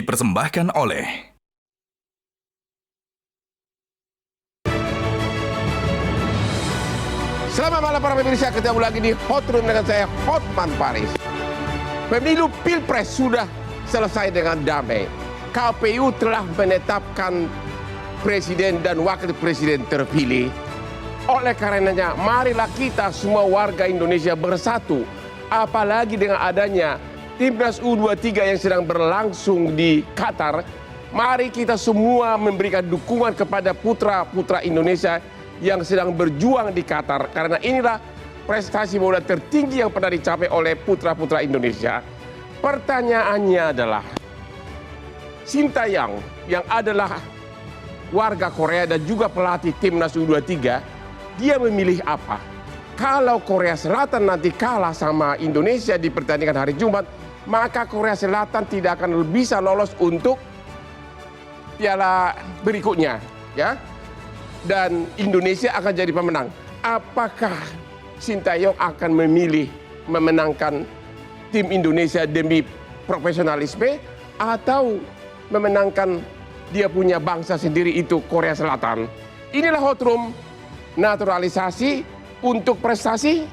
dipersembahkan oleh Selamat malam para pemirsa, ketemu lagi di Hot Room dengan saya Hotman Paris. Pemilu Pilpres sudah selesai dengan damai. KPU telah menetapkan presiden dan wakil presiden terpilih. Oleh karenanya, marilah kita semua warga Indonesia bersatu. Apalagi dengan adanya Timnas U23 yang sedang berlangsung di Qatar. Mari kita semua memberikan dukungan kepada putra-putra Indonesia yang sedang berjuang di Qatar, karena inilah prestasi bola tertinggi yang pernah dicapai oleh putra-putra Indonesia. Pertanyaannya adalah, Sintayong yang adalah warga Korea dan juga pelatih timnas U23, dia memilih apa? Kalau Korea Selatan nanti kalah sama Indonesia di pertandingan hari Jumat, maka Korea Selatan tidak akan bisa lolos untuk piala berikutnya, ya. Dan Indonesia akan jadi pemenang. Apakah Sintayong akan memilih memenangkan tim Indonesia demi profesionalisme atau memenangkan dia punya bangsa sendiri, itu Korea Selatan? Inilah Hot Room, naturalisasi untuk prestasi.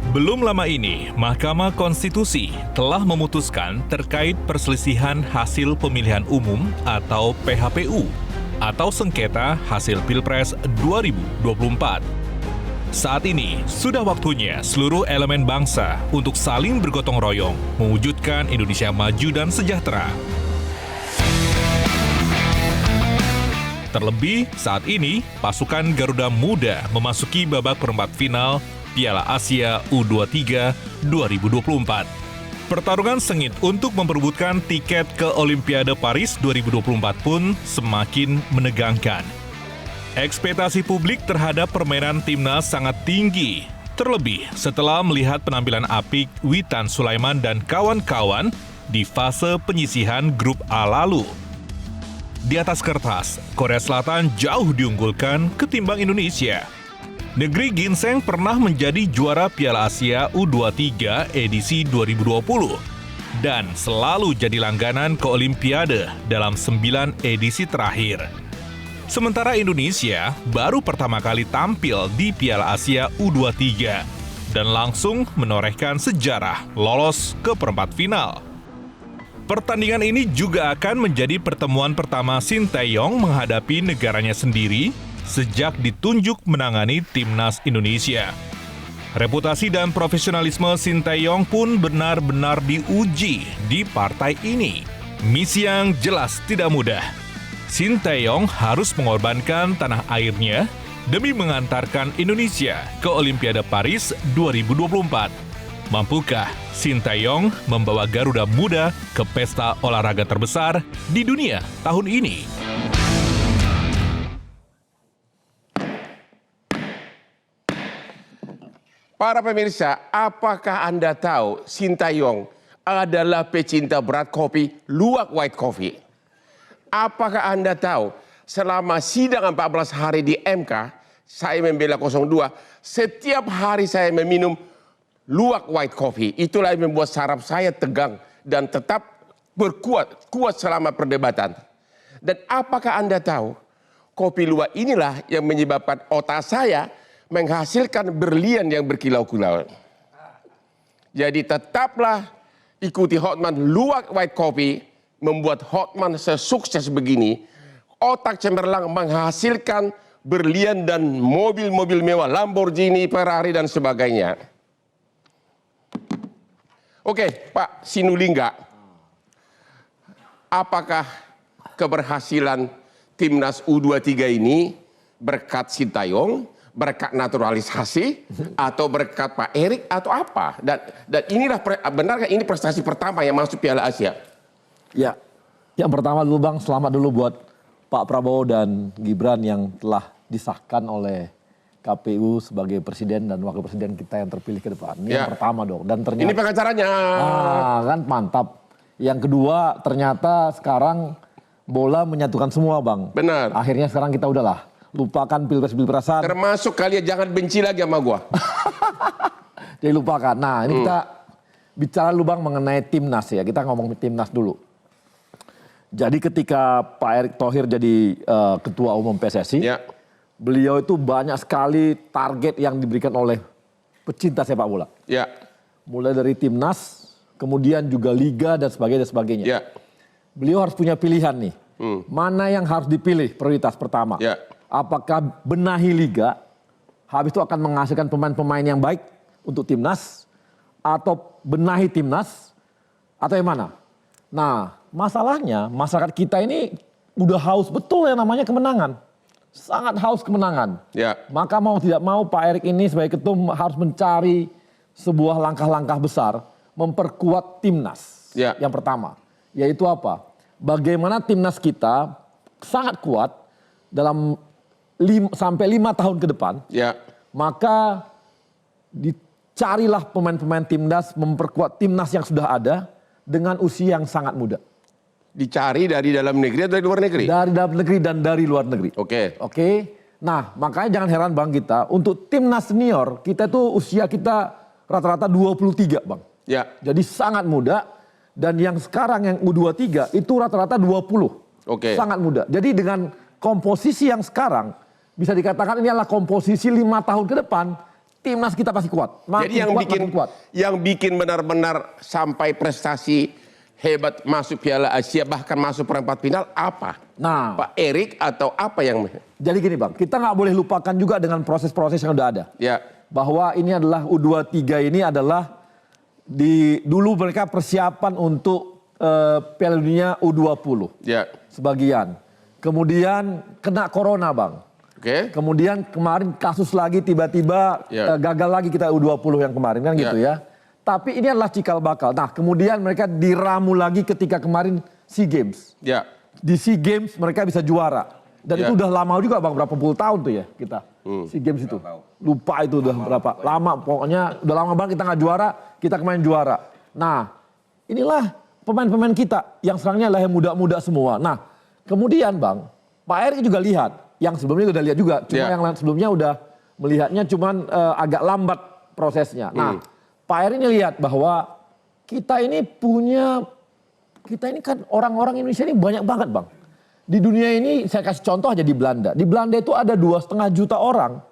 Belum lama ini, Mahkamah Konstitusi telah memutuskan terkait perselisihan hasil pemilihan umum atau PHPU atau sengketa hasil Pilpres 2024. Saat ini, sudah waktunya seluruh elemen bangsa untuk saling bergotong royong mewujudkan Indonesia maju dan sejahtera. Terlebih, saat ini, pasukan Garuda Muda memasuki babak perempat final Piala Asia U23 2024. Pertarungan sengit untuk memperebutkan tiket ke Olimpiade Paris 2024 pun semakin menegangkan. Ekspektasi publik terhadap permainan timnas sangat tinggi, terlebih setelah melihat penampilan apik Witan Sulaiman dan kawan-kawan di fase penyisihan grup A lalu. Di atas kertas, Korea Selatan jauh diunggulkan ketimbang Indonesia. Negeri ginseng pernah menjadi juara Piala Asia U23 edisi 2020 dan selalu jadi langganan ke Olimpiade dalam 9 edisi terakhir. Sementara Indonesia baru pertama kali tampil di Piala Asia U23 dan langsung menorehkan sejarah lolos ke perempat final. Pertandingan ini juga akan menjadi pertemuan pertama Sintayong menghadapi negaranya sendiri sejak ditunjuk menangani timnas Indonesia. Reputasi dan profesionalisme Sintayong pun benar-benar diuji di partai ini. Misi yang jelas tidak mudah. Sintayong harus mengorbankan tanah airnya demi mengantarkan Indonesia ke Olimpiade Paris 2024. Mampukah Sintayong membawa Garuda Muda ke pesta olahraga terbesar di dunia tahun ini? Para pemirsa, apakah Anda tahu Sintayong adalah pecinta berat kopi luwak white coffee? Apakah Anda tahu selama sidang 14 hari di MK, saya membela 02, setiap hari saya meminum luwak white coffee. Itulah yang membuat saraf saya tegang dan tetap kuat selama perdebatan. Dan apakah Anda tahu kopi luwak inilah yang menyebabkan otak saya menghasilkan berlian yang berkilau-kilau. Jadi tetaplah ikuti Hotman luwak white coffee, membuat Hotman sesukses begini. Otak cemerlang menghasilkan berlian dan mobil-mobil mewah, Lamborghini, Ferrari dan sebagainya. Oke, Pak Sinulinga, apakah keberhasilan timnas U23 ini berkat Sintayong, berkat naturalisasi, atau berkat Pak Erik, atau apa? Dan inilah benarkah ini prestasi pertama yang masuk Piala Asia? Ya, yang pertama dulu Bang, selamat dulu buat Pak Prabowo dan Gibran yang telah disahkan oleh KPU sebagai presiden dan wakil presiden kita yang terpilih ke depan. Ini yang pertama dong. Dan ternyata ini pengacaranya. Kan mantap. Yang kedua, ternyata sekarang bola menyatukan semua Bang. Benar. Akhirnya sekarang kita udahlah lupakan pilpres-pilpresan. Termasuk kalian jangan benci lagi sama gua. dilupakan. Nah, ini kita bicara dulu Bang mengenai timnas ya. Kita ngomong timnas dulu. Jadi ketika Pak Erick Thohir jadi ketua umum PSSI, beliau itu banyak sekali target yang diberikan oleh pecinta sepak bola. Ya. Mulai dari timnas, kemudian juga liga dan sebagainya. Ya. Beliau harus punya pilihan nih. Mana yang harus dipilih prioritas pertama? Ya. Apakah benahi liga, habis itu akan menghasilkan pemain-pemain yang baik untuk timnas, atau benahi timnas, atau yang mana? Nah, masalahnya masyarakat kita ini udah haus betul yang namanya kemenangan. Sangat haus kemenangan. Ya. Maka mau tidak mau Pak Erick ini sebagai ketum harus mencari sebuah langkah-langkah besar memperkuat timnas. Ya. Yang pertama, yaitu apa? Bagaimana timnas kita sangat kuat dalam sampai 5 tahun ke depan. Ya. Maka dicarilah pemain-pemain timnas memperkuat timnas yang sudah ada dengan usia yang sangat muda. Dicari dari dalam negeri atau dari luar negeri? Dari dalam negeri dan dari luar negeri. Oke. Oke. Nah, makanya jangan heran Bang kita, untuk timnas senior, kita tuh usia kita rata-rata 23 Bang. Ya. Jadi sangat muda, dan yang sekarang yang U23 itu rata-rata 20. Oke. Sangat muda. Jadi dengan komposisi yang sekarang, bisa dikatakan ini adalah komposisi 5 tahun ke depan, timnas kita pasti kuat. Jadi yang bikin benar-benar sampai prestasi hebat masuk Piala Asia bahkan masuk perempat final apa? Nah, Pak Erick atau apa yang? jadi gini Bang, kita nggak boleh lupakan juga dengan proses-proses yang udah ada. Ya. Bahwa ini adalah U23 ini adalah dulu mereka persiapan untuk Piala Dunia U20. Ya. Sebagian. Kemudian kena corona Bang. Oke. Kemudian kemarin kasus lagi tiba-tiba gagal lagi kita U20 yang kemarin kan gitu ya. Tapi ini adalah cikal bakal. Nah, kemudian mereka diramu lagi ketika kemarin SEA Games. Ya. Di SEA Games mereka bisa juara. Dan itu udah lama juga Bang, berapa puluh tahun tuh ya kita. SEA Games itu. Lupa itu udah berapa lama. Pokoknya udah lama banget kita nggak juara, kita kemarin juara. Nah, inilah pemain-pemain kita yang sekarangnya adalah yang muda-muda semua. Nah, kemudian Bang, Pak Erick juga lihat. Yang sebelumnya udah lihat juga. Cuma yang sebelumnya udah melihatnya cuman agak lambat prosesnya. Nah, Pak Erick ini lihat bahwa kita ini kan orang-orang Indonesia ini banyak banget Bang. Di dunia ini saya kasih contoh aja di Belanda. Di Belanda itu ada 2,5 juta orang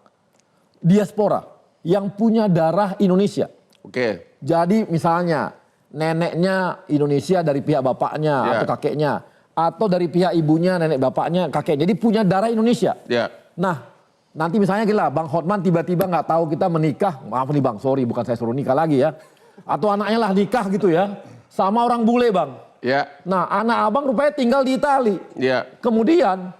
diaspora yang punya darah Indonesia. Oke. Jadi misalnya neneknya Indonesia dari pihak bapaknya atau kakeknya. Atau dari pihak ibunya, nenek bapaknya, kakeknya. Jadi punya darah Indonesia. Ya. Nah, nanti misalnya gila, Bang Hotman tiba-tiba nggak tahu kita menikah. Maaf nih Bang, sorry bukan saya suruh nikah lagi ya. Atau anaknya lah nikah gitu ya. Sama orang bule Bang. Ya. Nah, anak abang rupanya tinggal di Itali. Ya. Kemudian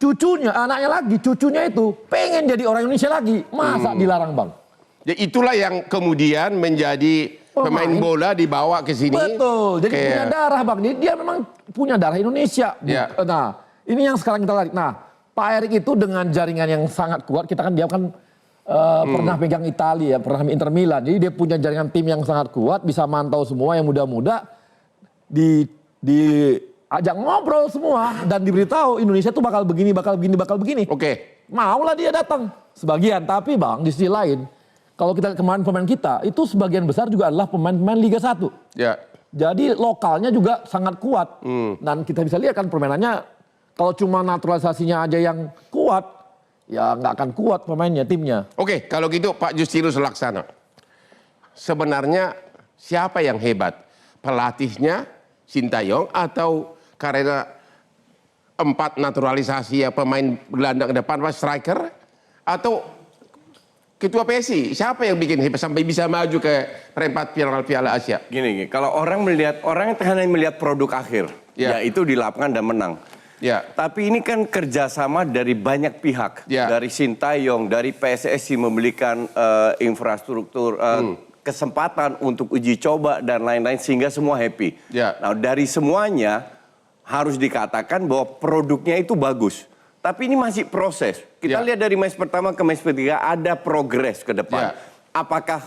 cucunya, anaknya lagi, cucunya itu pengen jadi orang Indonesia lagi. Masa dilarang Bang? Ya itulah yang kemudian menjadi pemain bola dibawa ke sini. Betul, jadi punya darah Bang. Dia memang punya darah Indonesia. Ya. Nah, ini yang sekarang kita lihat. Nah, Pak Erick itu dengan jaringan yang sangat kuat, kita kan dia kan pernah pegang Italia, pernah Inter Milan. Jadi dia punya jaringan tim yang sangat kuat, bisa mantau semua yang muda-muda. Diajak ngobrol semua dan diberitahu Indonesia tuh bakal begini. Oke. Maulah dia datang sebagian, tapi Bang di sisi lain kalau kita kemarin pemain kita itu sebagian besar juga adalah pemain-pemain Liga 1. Ya. Jadi lokalnya juga sangat kuat. Dan kita bisa lihat kan permainannya kalau cuma naturalisasinya aja yang kuat, ya nggak akan kuat pemainnya, timnya. Oke, kalau gitu Pak Justinus Laksana. Sebenarnya siapa yang hebat? Pelatihnya Sintayong atau karena 4 naturalisasi ya pemain gelandang depan Pak striker atau ketua PSI? Siapa yang bikin hebat sampai bisa maju ke perempat final Piala Asia? Gini, kalau orang hanya melihat produk akhir, yaitu di lapangan dan menang. Ya. Tapi ini kan kerjasama dari banyak pihak, dari Sintayong, dari PSSI memberikan infrastruktur, kesempatan untuk uji coba dan lain-lain sehingga semua happy. Nah, dari semuanya harus dikatakan bahwa produknya itu bagus. Tapi ini masih proses. Kita lihat dari match pertama ke match ketiga ada progres ke depan. Apakah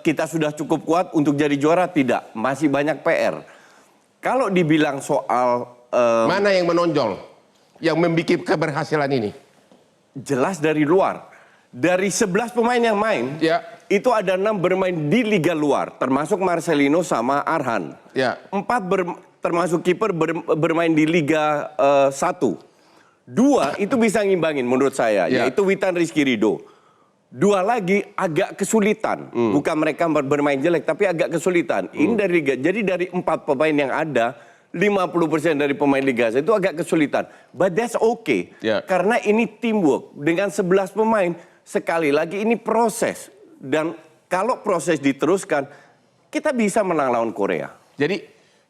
kita sudah cukup kuat untuk jadi juara? Tidak. Masih banyak PR. Kalau dibilang soal mana yang menonjol yang membuat keberhasilan ini? Jelas dari luar. Dari 11 pemain yang main, itu ada 6 bermain di liga luar, termasuk Marcelino sama Arhan. Ya. 4 termasuk kiper bermain di Liga 1. 2 itu bisa ngimbangin menurut saya, Ya. yaitu Witan Rizky Ridho. 2 lagi agak kesulitan, bukan mereka bermain jelek, tapi agak kesulitan. Ini dari Liga, jadi dari 4 pemain yang ada, 50% dari pemain Liga itu agak kesulitan. But that's okay, Ya. karena ini teamwork. Dengan 11 pemain, sekali lagi ini proses. Dan kalau proses diteruskan, kita bisa menang lawan Korea. Jadi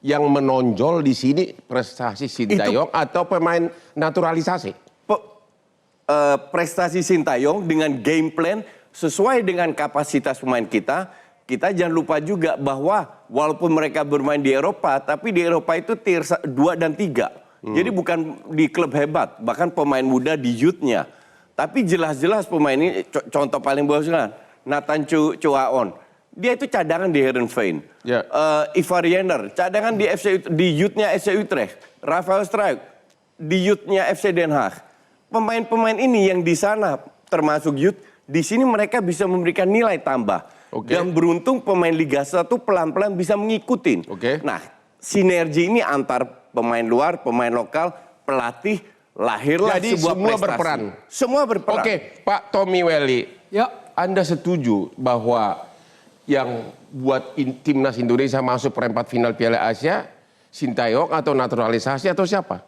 yang menonjol di sini prestasi Sintayong atau pemain naturalisasi? Prestasi Sintayong dengan game plan sesuai dengan kapasitas pemain kita. Kita jangan lupa juga bahwa walaupun mereka bermain di Eropa, tapi di Eropa itu tier 2 dan 3. Jadi bukan di klub hebat, bahkan pemain muda di youth-nya. Tapi jelas-jelas pemain ini, contoh paling bagus kan, Nathan Chuaon. Dia itu cadangan di Heerenveen. Ya. Ivar Jenner, cadangan di youth-nya FC Utrecht. Rafael Struijk, di youth-nya FC Den Haag. Pemain-pemain ini yang di sana termasuk youth, di sini mereka bisa memberikan nilai tambah. Oke. Dan beruntung pemain Liga 1 pelan-pelan bisa mengikutin. Oke. Nah, sinergi ini antar pemain luar, pemain lokal, pelatih, lahirlah Jadi sebuah semua prestasi. berperan. Semua berperan. Oke, Pak Tommy Welly. Ya. Anda setuju bahwa yang buat timnas Indonesia masuk perempat final Piala Asia, Sintayong atau naturalisasi atau siapa?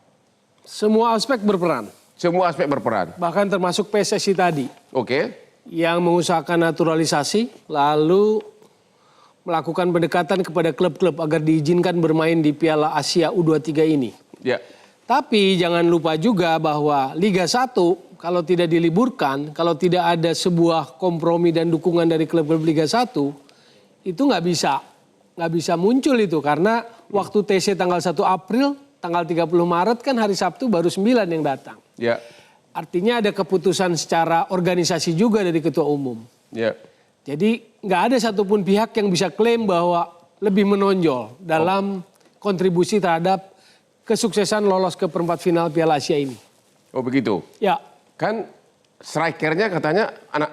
Semua aspek berperan, Semua aspek berperan. bahkan termasuk PSSI tadi Oke. yang mengusahakan naturalisasi lalu melakukan pendekatan kepada klub-klub agar diizinkan bermain di Piala Asia U23 ini. Ya. Tapi jangan lupa juga bahwa Liga 1 kalau tidak diliburkan, kalau tidak ada sebuah kompromi dan dukungan dari klub-klub Liga 1, itu nggak bisa muncul itu karena waktu TC tanggal 1 April, tanggal 30 Maret kan hari Sabtu baru 9 yang datang. Ya. Artinya ada keputusan secara organisasi juga dari ketua umum. Ya. Jadi nggak ada satupun pihak yang bisa klaim bahwa lebih menonjol dalam kontribusi terhadap kesuksesan lolos ke perempat final Piala Asia ini. Oh begitu. Ya, Kan strikernya katanya anak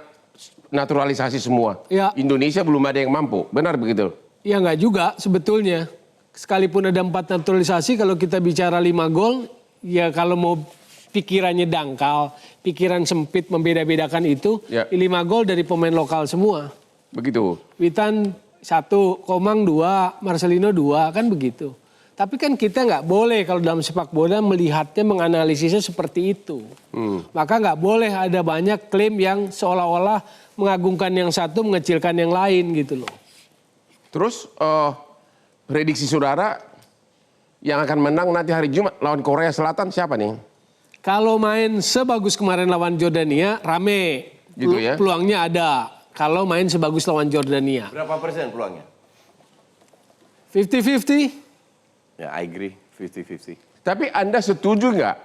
naturalisasi semua. Ya. Indonesia belum ada yang mampu. Benar begitu? ya nggak juga sebetulnya. Sekalipun ada 4 naturalisasi, kalau kita bicara 5 gol, ya kalau mau pikirannya dangkal, pikiran sempit membeda-bedakan itu, Ya. 5 gol dari pemain lokal semua. Begitu. Witan 1, Komang 2, Marcelino 2, kan begitu. Tapi kan kita nggak boleh kalau dalam sepak bola melihatnya, menganalisisnya seperti itu. Maka nggak boleh ada banyak klaim yang seolah-olah mengagungkan yang satu, mengecilkan yang lain gitu loh. Terus prediksi saudara yang akan menang nanti hari Jumat lawan Korea Selatan siapa nih? Kalau main sebagus kemarin lawan Jordania, rame. Gitu ya? Peluangnya ada. Kalau main sebagus lawan Jordania. Berapa persen peluangnya? 50-50. Ya, I agree. 50-50. Tapi Anda setuju nggak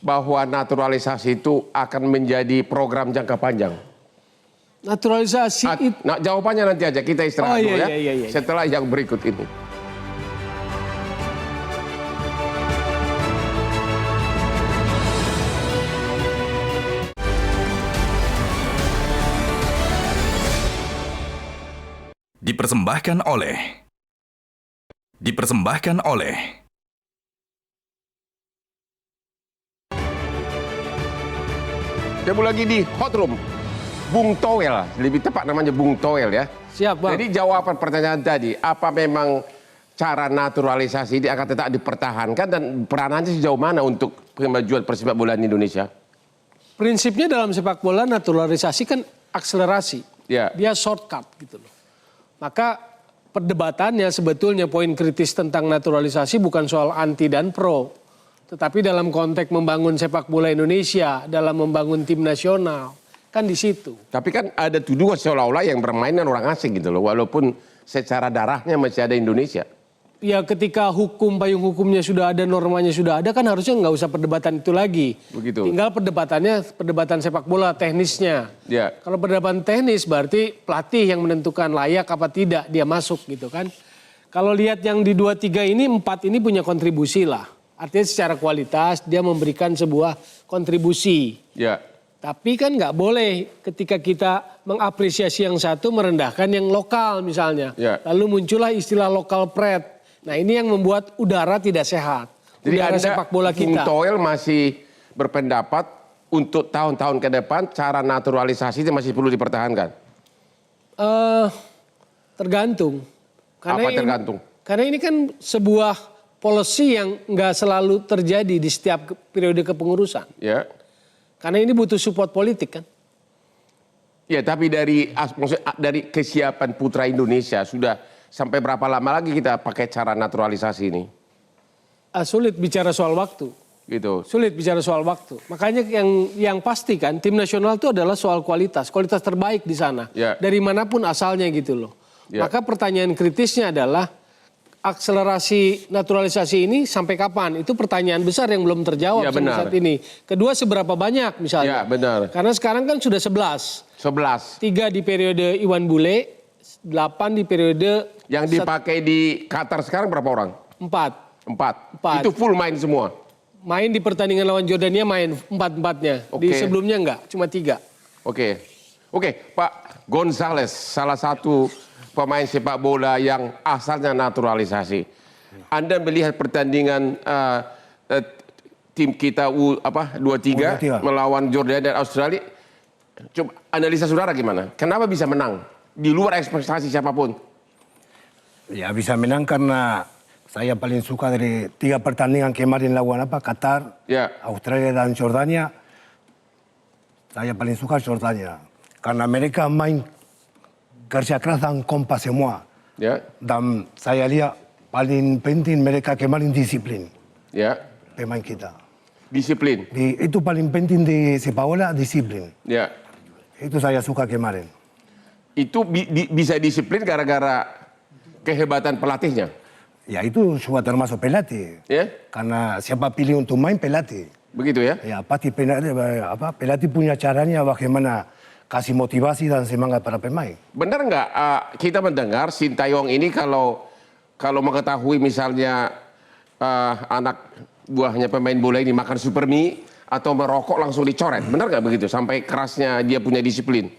bahwa naturalisasi itu akan menjadi program jangka panjang? Naturalisasi itu. Nah, jawabannya nanti aja, kita istirahat Oh, iya, dulu ya. iya. Setelah yang berikut ini. Dipersembahkan oleh Ketemu lagi di Hot Room. Bung Toel, lebih tepat namanya Bung Toel ya. Siap, Bang. Jadi jawaban pertanyaan tadi, apa memang cara naturalisasi ini akan tetap dipertahankan dan peranannya sejauh mana untuk kemajuan persepak bola Indonesia? Prinsipnya dalam sepak bola naturalisasi kan akselerasi. Ya. Dia shortcut gitu loh. Maka perdebatannya sebetulnya poin kritis tentang naturalisasi bukan soal anti dan pro. Tetapi dalam konteks membangun sepak bola Indonesia, dalam membangun tim nasional, kan di situ. Tapi kan ada tuduhan seolah-olah yang bermain dengan orang asing gitu loh, walaupun secara darahnya masih ada Indonesia. Ya ketika hukum, payung hukumnya sudah ada, normanya sudah ada, kan harusnya nggak usah perdebatan itu lagi. Begitu. Tinggal perdebatan sepak bola teknisnya. Ya. Kalau perdebatan teknis berarti pelatih yang menentukan layak apa tidak dia masuk gitu kan. Kalau lihat yang di 2-3 ini, 4 ini punya kontribusi lah. Artinya secara kualitas dia memberikan sebuah kontribusi. Ya. Tapi kan nggak boleh ketika kita mengapresiasi yang satu merendahkan yang lokal misalnya. Ya. Lalu muncullah istilah lokal pride. Nah ini yang membuat udara tidak sehat. Jadi Udara Anda, sepak bola Bung kita. Toel masih berpendapat untuk tahun-tahun ke depan cara naturalisasi itu masih perlu dipertahankan. Tergantung. Apa tergantung? Karena ini kan sebuah policy yang nggak selalu terjadi di setiap periode kepengurusan. Ya. Karena ini butuh support politik kan. Ya, tapi dari kesiapan putra Indonesia sudah sampai berapa lama lagi kita pakai cara naturalisasi ini? Sulit bicara soal waktu. Gitu. Sulit bicara soal waktu. Makanya yang pasti kan tim nasional itu adalah soal kualitas terbaik di sana. Ya. Dari manapun asalnya gitu loh. Ya. Maka pertanyaan kritisnya adalah akselerasi naturalisasi ini sampai kapan? Itu pertanyaan besar yang belum terjawab Ya, sampai benar. saat ini. Kedua, seberapa banyak misalnya? Ya, benar. Karena sekarang kan sudah 11. 11. 3 di periode Iwan Bule, 8 di periode Yang dipakai di Qatar sekarang berapa orang? 4. 4. Itu full main semua. Main di pertandingan lawan Jordania main 4-4-nya. Di Oke. sebelumnya enggak, cuma 3. Oke. Oke, Pak Gonzales, salah satu pemain sepak bola yang asalnya naturalisasi. Anda melihat pertandingan tim kita U23 melawan Jordania dan Australia. Coba analisa saudara gimana? Kenapa bisa menang? Di luar ekspektasi siapapun. Ya bisa menang karena saya paling suka dari 3 pertandingan kemarin lawan Qatar, Ya. Australia dan Jordania. Saya paling suka Jordania karena mereka main kerja keras dan kompas semua. Ya. Dan saya lihat paling penting mereka kemarin disiplin Ya. pemain kita. Disiplin. Itu paling penting di sepak bola, disiplin. Ya. Itu saya suka kemarin. Itu bisa disiplin gara-gara kehebatan pelatihnya. Ya itu sudah termasuk pelatih. Ya. Karena siapa pilih untuk main pelatih. Begitu ya? Ya pasti pelatih punya caranya bagaimana kasih motivasi dan semangat para pemain. Benar nggak kita mendengar Sintayong ini kalau mengetahui misalnya anak buahnya pemain bola ini makan super mie atau merokok langsung dicoret. Benar nggak begitu? Sampai kerasnya dia punya disiplin.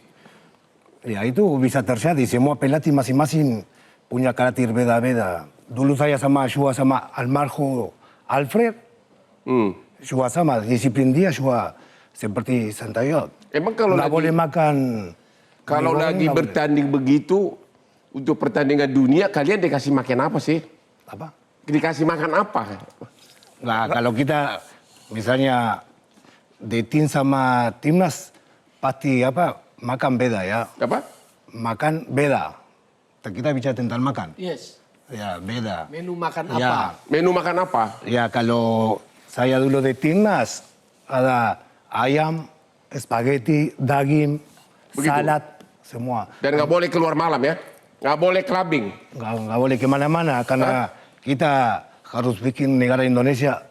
Ya itu bisa terjadi. Semua pelatih masing-masing punya karakter beda-beda. Dulu saya sama almarhum Alfred. Juga sama, disiplin dia juga seperti Sintayong. Emang kalau nggak lagi boleh makan. kalau lagi bertanding begitu untuk pertandingan dunia, kalian dikasih makan apa sih? Apa? Dikasih makan apa? Nah, kalau kita misalnya di tim sama timnas pasti makan beda ya. Apa? Makan beda. Kita bicara tentang makan. Yes. Ya, beda. Menu makan Ya. apa? Menu makan apa? Ya, kalau saya dulu di timnas ada ayam, spaghetti, daging, Begitu. salad, semua. Dan nggak boleh keluar malam ya? Nggak boleh clubbing. Nggak boleh kemana-mana karena kita harus bikin negara Indonesia.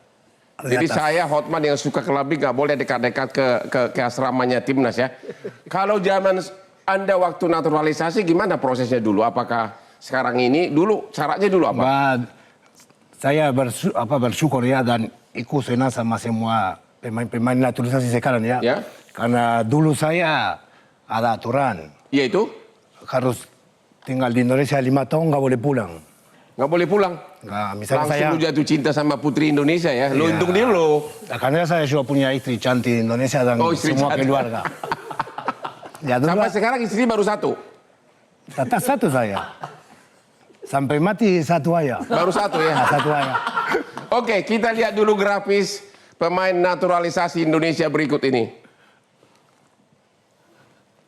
di Jadi atas. saya Hotman yang suka clubbing nggak boleh dekat-dekat ke asramanya timnas ya. Kalau zaman Anda waktu naturalisasi gimana prosesnya dulu? Apakah sekarang ini dulu caranya dulu apa? Saya bersyukur ya dan ikut senang sama semua pemain-pemain naturalisasi sekarang ya. Ya. Karena dulu saya ada aturan Yaitu harus tinggal di Indonesia 5 tahun nggak boleh pulang. nggak boleh pulang. Nggak, misalnya Langsung saya lu jatuh cinta sama putri Indonesia ya. Lu Iya. untung dia lo. karena saya juga punya istri cantik Indonesia dan Istri semua cantik. keluarga. Ya dulu Sampai sekarang istri baru satu. tetap satu saya. Sampai mati satu aja. Baru satu ya. Nah, satu aja. Oke, kita lihat dulu grafis pemain naturalisasi Indonesia berikut ini.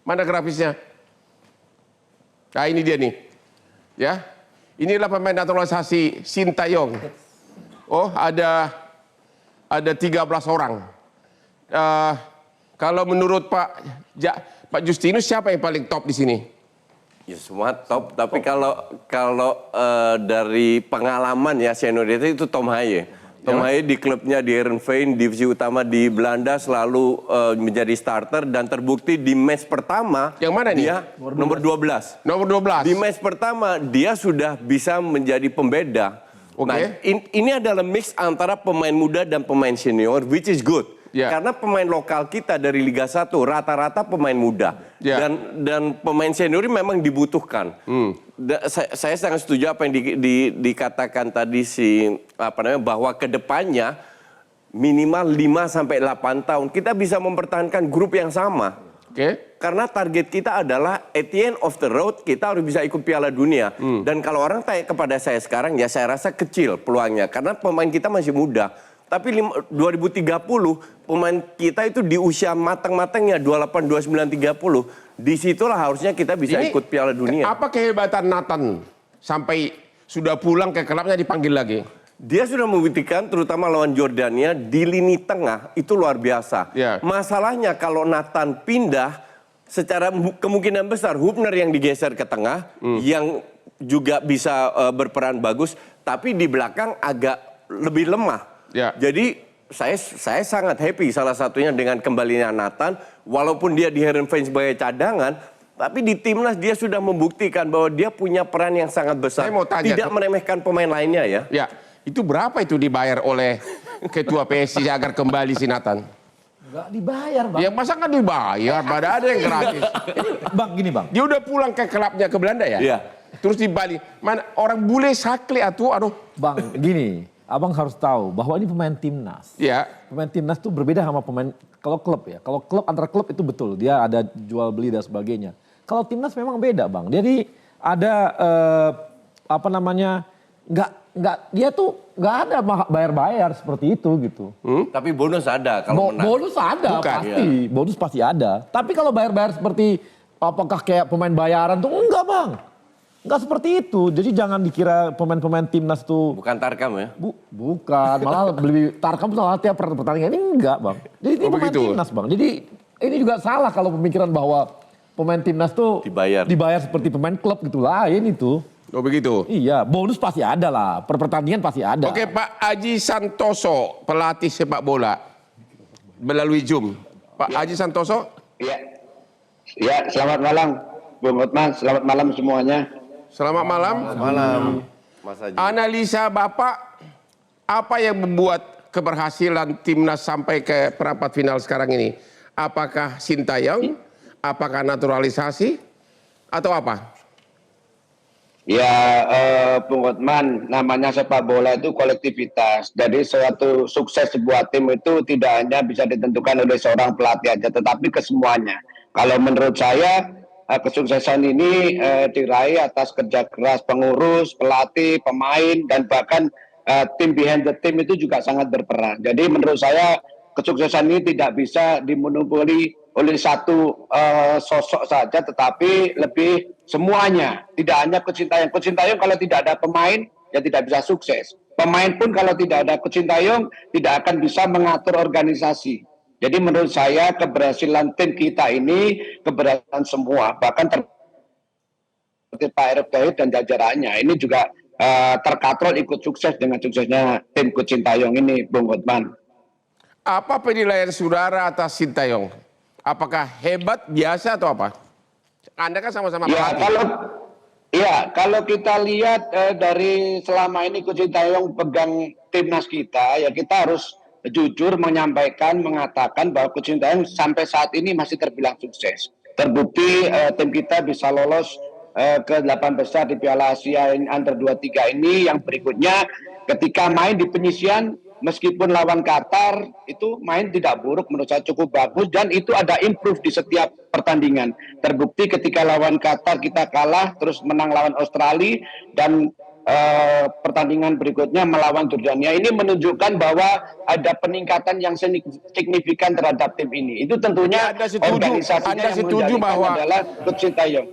Mana grafisnya? Nah ini dia nih. Ya. Inilah pemain naturalisasi Sintayong. Oh, ada 13 orang. Kalau menurut Pak Justinus siapa yang paling top di sini? Ya semua top, tapi kalau dari pengalaman ya senioritas itu Tom Haye. Tom Haye di klubnya di Heerenveen, divisi utama di Belanda selalu menjadi starter dan terbukti di match pertama. Yang mana nih? Dia nomor 12. Nomor 12. Di match pertama dia sudah bisa menjadi pembeda. Oke. Nah, ini adalah mix antara pemain muda dan pemain senior, which is good. Ya. Karena pemain lokal kita dari Liga 1 rata-rata pemain muda. Ya. Dan pemain senior memang dibutuhkan. Saya sangat setuju apa yang dikatakan tadi bahwa kedepannya minimal 5 sampai 8 tahun kita bisa mempertahankan grup yang sama. Karena target kita adalah at the end of the road kita harus bisa ikut Piala Dunia. Dan kalau orang tanya kepada saya sekarang ya saya rasa kecil peluangnya karena pemain kita masih muda. Tapi 2030 pemain kita itu di usia matang-matangnya 28, 29, 30. Disitulah harusnya kita bisa ikut Piala Dunia. Apa kehebatan Nathan sampai sudah pulang ke klubnya dipanggil lagi? Dia sudah membuktikan terutama lawan Jordania di lini tengah itu luar biasa. Ya. Masalahnya kalau Nathan pindah secara kemungkinan besar Hubner yang digeser ke tengah yang juga bisa berperan bagus tapi di belakang agak lebih lemah. Ya. Jadi saya sangat happy salah satunya dengan kembalinya Nathan walaupun dia di Heerenveen sebagai cadangan tapi di timnas dia sudah membuktikan bahwa dia punya peran yang sangat besar. Saya mau tanya tidak meremehkan pemain lainnya ya. Ya, itu berapa itu dibayar oleh ketua PSSI agar kembali si Nathan? Nggak dibayar, Bang. Ya masa nggak dibayar, pada ada yang gratis. Bang, gini Bang. Dia udah pulang ke klubnya ke Belanda ya? Iya. Terus di Bali, mana orang bule sakli atau aduh. Bang, gini. Abang harus tahu bahwa ini pemain timnas. Ya. Pemain timnas tuh berbeda sama pemain kalau klub ya. Kalau klub antara klub itu betul, dia ada jual beli dan sebagainya. Kalau timnas memang beda, Bang. Jadi ada dia tuh nggak ada bayar-bayar seperti itu gitu. Tapi bonus ada kalau menang. Bonus ada Bukan. pasti, bonus pasti ada. Tapi kalau bayar-bayar seperti apakah kayak pemain bayaran tuh enggak, Bang. Enggak seperti itu. Jadi jangan dikira pemain-pemain timnas tuh Bukan Tarkam ya? bukan, malah lebih Tarkam salah tiap pertandingan ini enggak, Bang. Jadi ini pemain begitu. timnas, Bang. Jadi ini juga salah kalau pemikiran bahwa pemain timnas tuh dibayar seperti pemain klub gitu, lain itu. Oh begitu. Iya, bonus pasti ada lah. Per pertandingan pasti ada. Oke, Pak Aji Santoso, pelatih sepak bola melalui Zoom. Pak Aji Santoso. Ya, ya, selamat malam, Bung Hotman. Selamat malam semuanya. Selamat malam. Malam. Mas Haji. Analisa Bapak, apa yang membuat keberhasilan timnas sampai ke perempat final sekarang ini? Apakah Sintayong? Apakah naturalisasi? Atau apa? Ya, Bung Hotman, namanya sepak bola itu kolektivitas. Jadi suatu sukses sebuah tim itu tidak hanya bisa ditentukan oleh seorang pelatih aja, tetapi kesemuanya. Kalau menurut saya, kesuksesan ini diraih atas kerja keras pengurus, pelatih, pemain, dan bahkan tim behind the team itu juga sangat berperan. Jadi menurut saya kesuksesan ini tidak bisa dimonopoli oleh satu sosok saja, tetapi lebih semuanya. Tidak hanya Coach Sintayong. Coach Sintayong kalau tidak ada pemain, ya tidak bisa sukses. Pemain pun kalau tidak ada Coach Sintayong, tidak akan bisa mengatur organisasi. Jadi menurut saya keberhasilan tim kita ini keberhasilan semua, bahkan seperti Pak Erick Thohir dan jajarannya ini juga terkatrol ikut sukses dengan suksesnya tim Coach Sintayong ini, Bung Hotman. Apa penilaian saudara atas Sintayong? Apakah hebat, biasa atau apa? Anda kan sama-sama pelatih. Kalau kita lihat dari selama ini Coach Sintayong pegang timnas kita, ya kita harus jujur menyampaikan, mengatakan bahwa Coach Sintayong sampai saat ini masih terbilang sukses. Terbukti tim kita bisa lolos ke 8 besar di Piala Asia Under 23 ini. Yang berikutnya ketika main di penyisian, meskipun lawan Qatar itu main tidak buruk, menurut saya cukup bagus, dan itu ada improve di setiap pertandingan. Terbukti ketika lawan Qatar kita kalah, terus menang lawan Australia, dan pertandingan berikutnya melawan Jordania. Ini menunjukkan bahwa ada peningkatan yang signifikan terhadap tim ini. Itu tentunya organisasinya yang menjadikan adalah Coach Sintayong.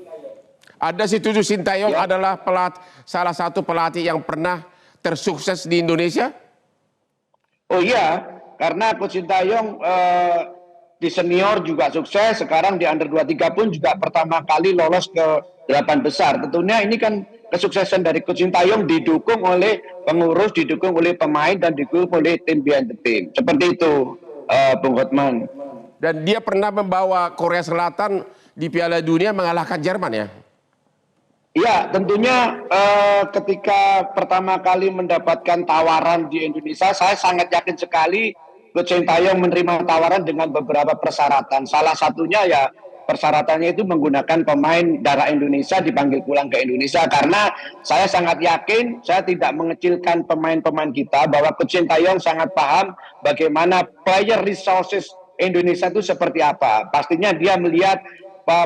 Anda setuju Sintayong adalah salah satu pelatih yang pernah tersukses di Indonesia? Oh iya, karena Coach Sintayong di senior juga sukses, sekarang di Under 23 pun juga pertama kali lolos ke 8 besar. Tentunya ini kan kesuksesan dari Coach Sintayong didukung oleh pengurus, didukung oleh pemain, dan didukung oleh tim behind the team. Seperti itu, Bung Hotman. Dan dia pernah membawa Korea Selatan di Piala Dunia mengalahkan Jerman ya? Ya, tentunya ketika pertama kali mendapatkan tawaran di Indonesia, saya sangat yakin sekali Coach Sintayong menerima tawaran dengan beberapa persyaratan. Salah satunya ya persyaratannya itu menggunakan pemain darah Indonesia dipanggil pulang ke Indonesia, karena saya sangat yakin, saya tidak mengecilkan pemain-pemain kita, bahwa Coach Sintayong sangat paham bagaimana player resources Indonesia itu seperti apa. Pastinya dia melihat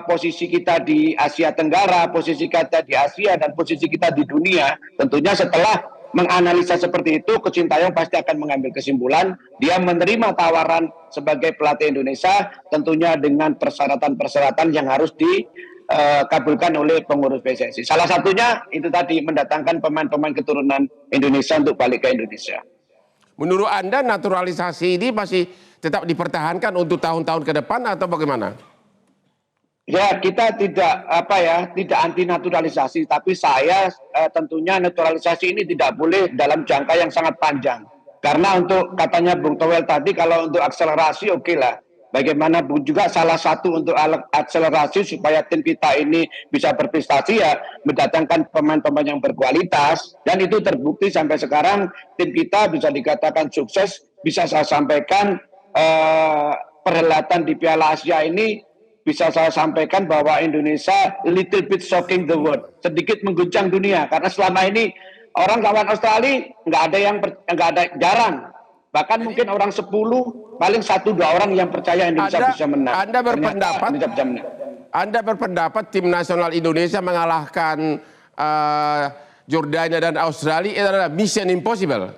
posisi kita di Asia Tenggara, posisi kita di Asia, dan posisi kita di dunia. Tentunya setelah menganalisa seperti itu, Coach Sintayong pasti akan mengambil kesimpulan. Dia menerima tawaran sebagai pelatih Indonesia, tentunya dengan persyaratan-persyaratan yang harus dikabulkan oleh pengurus PSSI. Salah satunya itu tadi, mendatangkan pemain-pemain keturunan Indonesia untuk balik ke Indonesia. Menurut Anda naturalisasi ini masih tetap dipertahankan untuk tahun-tahun ke depan atau bagaimana? Ya, kita tidak anti naturalisasi, tapi saya tentunya naturalisasi ini tidak boleh dalam jangka yang sangat panjang. Karena untuk, katanya Bung Towel tadi, kalau untuk akselerasi oke lah. Bagaimana juga salah satu untuk akselerasi supaya tim kita ini bisa berprestasi, ya mendatangkan pemain-pemain yang berkualitas, dan itu terbukti sampai sekarang tim kita bisa dikatakan sukses. Bisa saya sampaikan perhelatan di Piala Asia ini, bisa saya sampaikan bahwa Indonesia little bit shocking the world, sedikit mengguncang dunia, karena selama ini orang lawan Australia nggak ada jarang, bahkan mungkin orang 10 paling 1-2 orang yang percaya Indonesia bisa menang. Anda berpendapat tim nasional Indonesia mengalahkan Jordania dan Australia itu adalah mission impossible?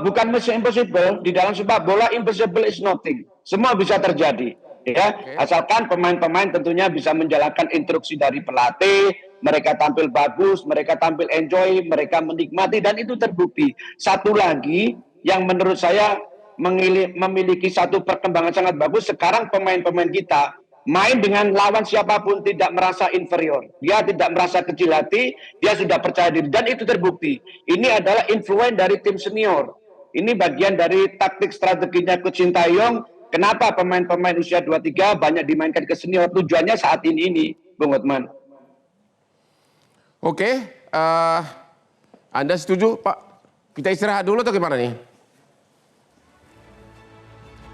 Bukan mission impossible. Di dalam sepak bola impossible is nothing. Semua bisa terjadi, ya. Asalkan pemain-pemain tentunya bisa menjalankan instruksi dari pelatih, mereka tampil bagus, mereka tampil enjoy, mereka menikmati, dan itu terbukti. Satu lagi yang menurut saya memiliki satu perkembangan sangat bagus, sekarang pemain-pemain kita main dengan lawan siapapun tidak merasa inferior. Dia tidak merasa kecil hati, dia sudah percaya diri, dan itu terbukti. Ini adalah influence dari tim senior. Ini bagian dari taktik strateginya Coach Sintayong. Kenapa pemain-pemain usia 23 banyak dimainkan ke senior? Tujuannya saat ini, Bung Hotman. Oke, Anda setuju, Pak? Kita istirahat dulu atau gimana nih?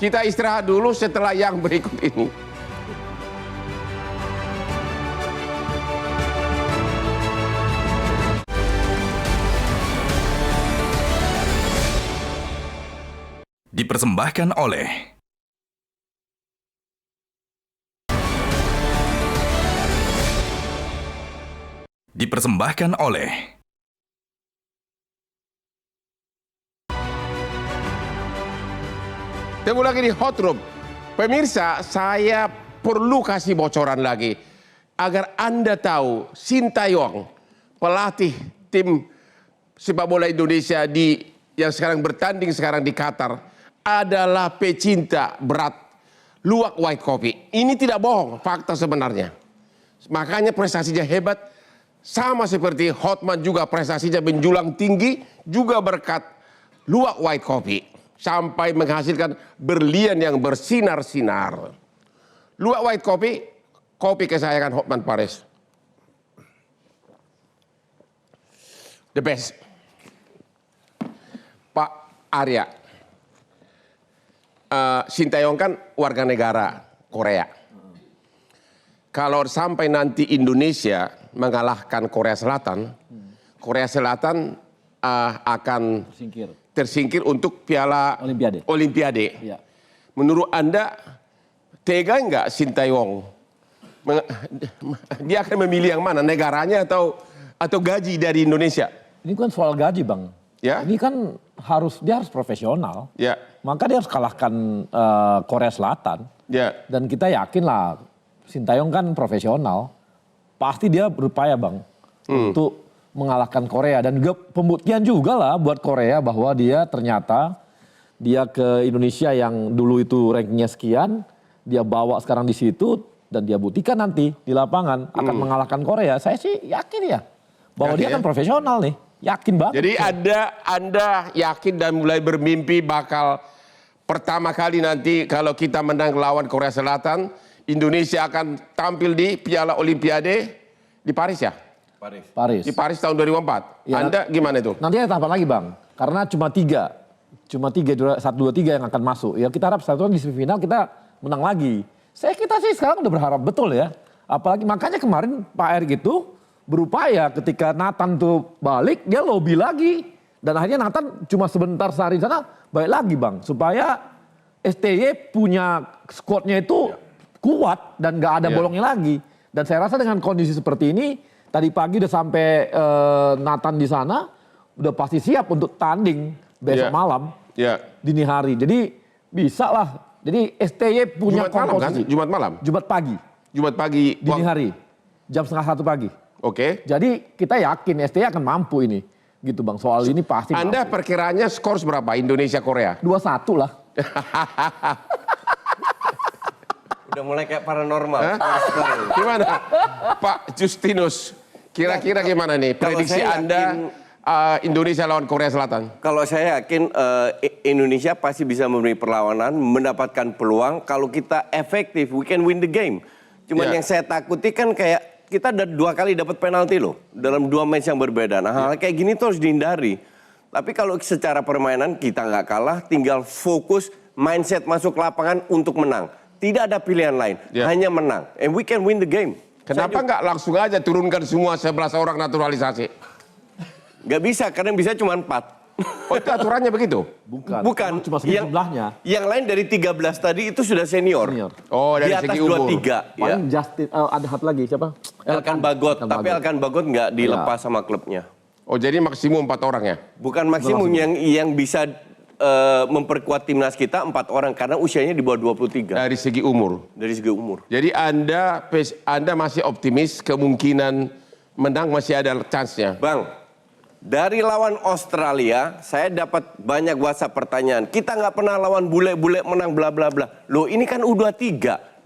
Kita istirahat dulu setelah yang berikut ini. Dipersembahkan oleh Tunggu lagi di Hot Room. Pemirsa, saya perlu kasih bocoran lagi agar Anda tahu Sintayong, pelatih tim sepak bola Indonesia yang sekarang bertanding sekarang di Qatar, adalah pecinta berat luwak white coffee. Ini tidak bohong, fakta sebenarnya. Makanya prestasinya hebat, sama seperti Hotman juga prestasinya menjulang tinggi, juga berkat luwak white coffee. Sampai menghasilkan berlian yang bersinar-sinar. Luwak white coffee, kopi kesayangan Hotman Paris. The best. Pak Arya, Sintayong kan warga negara Korea. Kalau sampai nanti Indonesia mengalahkan Korea Selatan, Korea Selatan akan tersingkir untuk Piala Olimpiade. Ya. Menurut Anda, tega nggak Sintayong? Dia akan memilih yang mana, negaranya atau gaji dari Indonesia? Ini kan soal gaji, Bang. Ya. Ini kan dia harus profesional. Ya. Maka dia harus kalahkan Korea Selatan. Ya. Dan kita yakin lah, Sintayong kan profesional. Pasti dia berupaya, Bang, untuk mengalahkan Korea. Dan juga pembuktian juga lah buat Korea bahwa dia ternyata dia ke Indonesia yang dulu itu rankingnya sekian, dia bawa sekarang di situ, dan dia buktikan nanti di lapangan akan mengalahkan Korea. Saya sih yakin ya bahwa dia kan profesional nih. Yakin banget. Jadi Anda yakin dan mulai bermimpi bakal pertama kali nanti kalau kita menang lawan Korea Selatan, Indonesia akan tampil di Piala Olimpiade di Paris ya? Paris. Di Paris tahun 2004. Ya, Anda gimana itu? Nanti ada tahapan lagi, Bang. Karena cuma 3 Cuma 1, 2, 3 yang akan masuk. Ya kita harap satu di semifinal kita menang lagi. Kita sih sekarang udah berharap betul ya. Apalagi makanya kemarin Pak Erick itu berupaya ketika Nathan tuh balik, dia lobby lagi. Dan akhirnya Nathan cuma sebentar sehari di sana, balik lagi Bang. Supaya STY punya squadnya itu kuat dan gak ada bolongnya lagi. Dan saya rasa dengan kondisi seperti ini, tadi pagi udah sampai Nathan di sana, udah pasti siap untuk tanding besok malam, dini hari. Jadi bisa lah. Jadi STY punya komposisi. Jumat malam? Jumat pagi. Jumat pagi. Dini hari. Jam 12:30 pagi. Oke. Jadi kita yakin STY akan mampu ini. Gitu Bang, soal ini pasti Anda mampu. perkiraannya skor berapa Indonesia-Korea? 2-1 lah. Udah mulai kayak paranormal. Gimana Pak Justinus? Kira-kira gimana nih prediksi Anda Indonesia lawan Korea Selatan? Kalau saya yakin Indonesia pasti bisa memberi perlawanan, mendapatkan peluang. Kalau kita efektif, we can win the game. Cuman yang saya takuti kan kayak kita udah 2 kali dapat penalti loh dalam 2 match yang berbeda. Nah hal kayak gini tuh harus dihindari. Tapi kalau secara permainan kita nggak kalah, tinggal fokus mindset masuk lapangan untuk menang. Tidak ada pilihan lain, hanya menang. And we can win the game. Kenapa nggak langsung aja turunkan semua 11 orang naturalisasi? Nggak bisa, karena bisa cuma 4. Oh itu aturannya begitu? Bukan. Cuma segi jumlahnya. Yang lain dari 13 tadi itu sudah senior. Oh dari di atas segi umur. 23. Ya. Paling Justin, ada satu lagi siapa? Elkan Bagot. Tapi Elkan Bagot nggak dilepas sama klubnya. Oh jadi maksimum 4 orang ya? Bukan maksimum, yang bisa memperkuat timnas kita 4 orang karena usianya di bawah 23. Dari segi umur. Dari segi umur. Jadi Anda masih optimis kemungkinan menang masih ada chance-nya? Bang, dari lawan Australia saya dapat banyak WhatsApp pertanyaan. Kita nggak pernah lawan bule-bule menang bla bla bla. Loh ini kan U23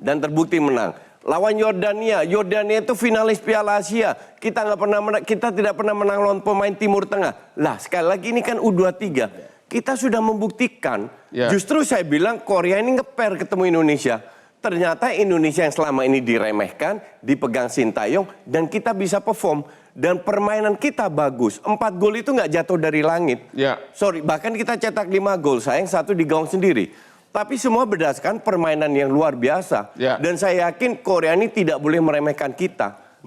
dan terbukti menang. Lawan Yordania itu finalis Piala Asia. Kita nggak pernah menang, kita tidak pernah menang lawan pemain Timur Tengah. Lah sekali lagi ini kan U23. Kita sudah membuktikan. Justru saya bilang Korea ini ngeper ketemu Indonesia. Ternyata Indonesia yang selama ini diremehkan, dipegang Sintayong dan kita bisa perform. Dan permainan kita bagus. 4 gol itu nggak jatuh dari langit. Sorry, bahkan kita cetak 5 gol. Sayang 1 di gawang sendiri. Tapi semua berdasarkan permainan yang luar biasa. Dan saya yakin Korea ini tidak boleh meremehkan kita.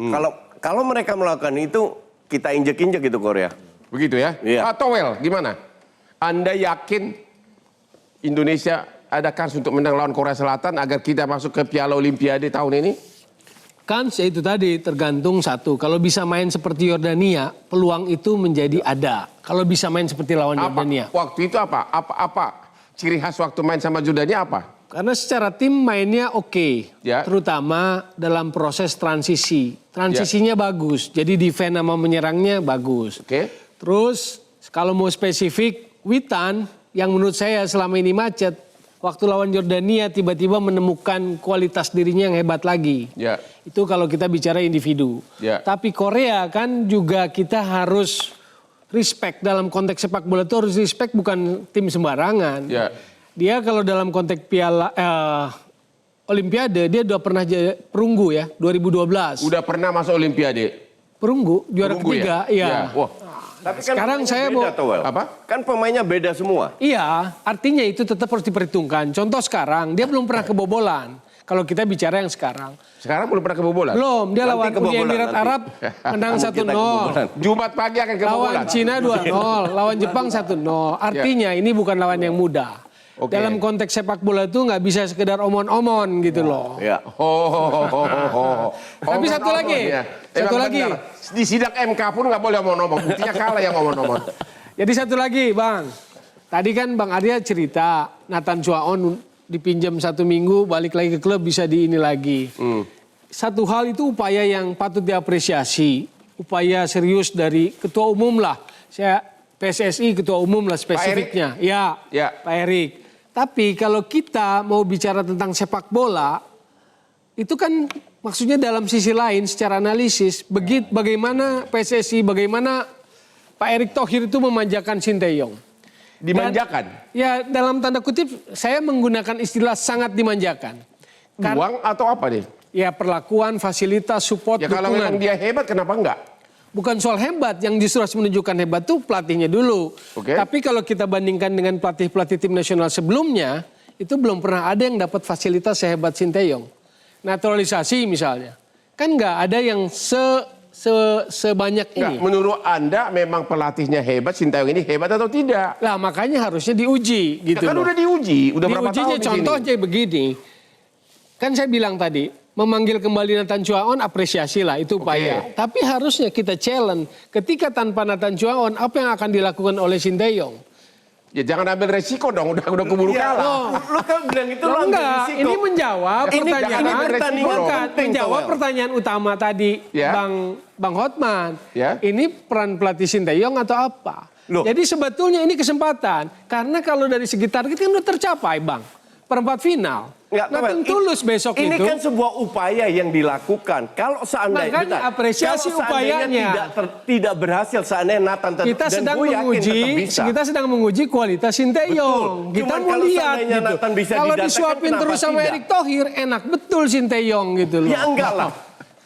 Kalau mereka melakukan itu, kita injek-injek itu Korea. Begitu ya? Pak Towel, gimana? Anda yakin Indonesia ada kans untuk menang lawan Korea Selatan agar kita masuk ke Piala Olimpiade tahun ini? Kans itu tadi tergantung satu. Kalau bisa main seperti Yordania, peluang itu menjadi ada. Kalau bisa main seperti lawan Yordania. Waktu itu apa? Apa ciri khas waktu main sama Yordania apa? Karena secara tim mainnya oke. Ya. Terutama dalam proses transisi. Transisinya bagus. Jadi defense sama menyerangnya bagus. Oke. Terus kalau mau spesifik, Witan yang menurut saya selama ini macet. Waktu lawan Yordania tiba-tiba menemukan kualitas dirinya yang hebat lagi. Itu kalau kita bicara individu. Tapi Korea kan juga kita harus respect dalam konteks sepak bola itu harus respect bukan tim sembarangan. Dia kalau dalam konteks Piala Olimpiade dia udah pernah jadi perunggu ya 2012. Udah pernah masuk Olimpiade. Perunggu juara ketiga ya. Tapi kan sekarang saya mau kan pemainnya beda semua. Iya, artinya itu tetap harus diperhitungkan. Contoh sekarang dia belum pernah kebobolan. Kalau kita bicara yang sekarang. Sekarang belum pernah kebobolan? Belum, dia lawan Uni Emirat Arab menang 1-0. Jumat pagi akan kebobolan. Lawan Cina 2-0, lawan Jepang 1-0. Artinya ini bukan lawan yang mudah. Dalam konteks sepak bola itu nggak bisa sekedar omon-omon gitu loh. Tapi satu lagi, di sidang MK pun nggak boleh omon-omon, buktinya kalah yang omon-omon. Jadi satu lagi Bang, tadi kan Bang Arya cerita Nathan Chuaon dipinjam 1 minggu, balik lagi ke klub bisa di ini lagi. Satu hal itu upaya yang patut diapresiasi, upaya serius dari ketua umum lah. Saya PSSI ketua umum lah spesifiknya. Pak Erick. Tapi kalau kita mau bicara tentang sepak bola, itu kan maksudnya dalam sisi lain secara analisis, bagaimana PSSI, bagaimana Pak Erick Thohir itu memanjakan Sintayong. Dimanjakan? Ya dalam tanda kutip saya menggunakan istilah sangat dimanjakan. Uang atau apa nih? Ya perlakuan, fasilitas, support, ya kalau memang dia hebat kenapa enggak? Bukan soal hebat, yang justru harus menunjukkan hebat tuh pelatihnya dulu. Oke. Tapi kalau kita bandingkan dengan pelatih-pelatih tim nasional sebelumnya, itu belum pernah ada yang dapat fasilitas sehebat Sinteyong. Naturalisasi misalnya, kan nggak ada yang sebanyak Nggak, ini. menurut Anda memang pelatihnya hebat, Sinteyong ini hebat atau tidak? Lah makanya harusnya diuji gitu Kan loh. udah diuji, udah berapa Diujinya tahun di sini? contohnya begini, kan saya bilang tadi, memanggil kembali Nathan Chuaon apresiasi lah, itu upaya. Tapi harusnya kita challenge, ketika tanpa Nathan Chuaon, apa yang akan dilakukan oleh Sinteyong? Ya jangan ambil resiko dong, udah keburu Ya, kalah. lu kan bilang itu Loh, lu ambil enggak, risiko. ini menjawab Ini pertanyaan, jangan ambil resiko bukan, dong. Penting, menjawab Toel. pertanyaan utama tadi Ya. Bang Hotman. Ya. Ini peran pelatih Sinteyong atau apa? Loh. Jadi sebetulnya ini kesempatan, karena kalau dari segi target kan udah tercapai, Bang. Perempat final. Nggak, Nathan Toel, Tulus besok ini itu. kan sebuah upaya yang dilakukan. Kalau seandainya Makanya apresiasi kalau seandainya upayanya. tidak berhasil, seandainya Nathan Kita dan sedang gue yakin menguji, tetap bisa. kita sedang menguji kualitas Sinteyong. Betul. Kita Cuman mau kalau lihat seandainya gitu. Nathan bisa Kalau didatangkan, disuapin kenapa terus sama tidak? Erick Thohir, enak betul Sinteyong gitu loh. Ya enggak lah.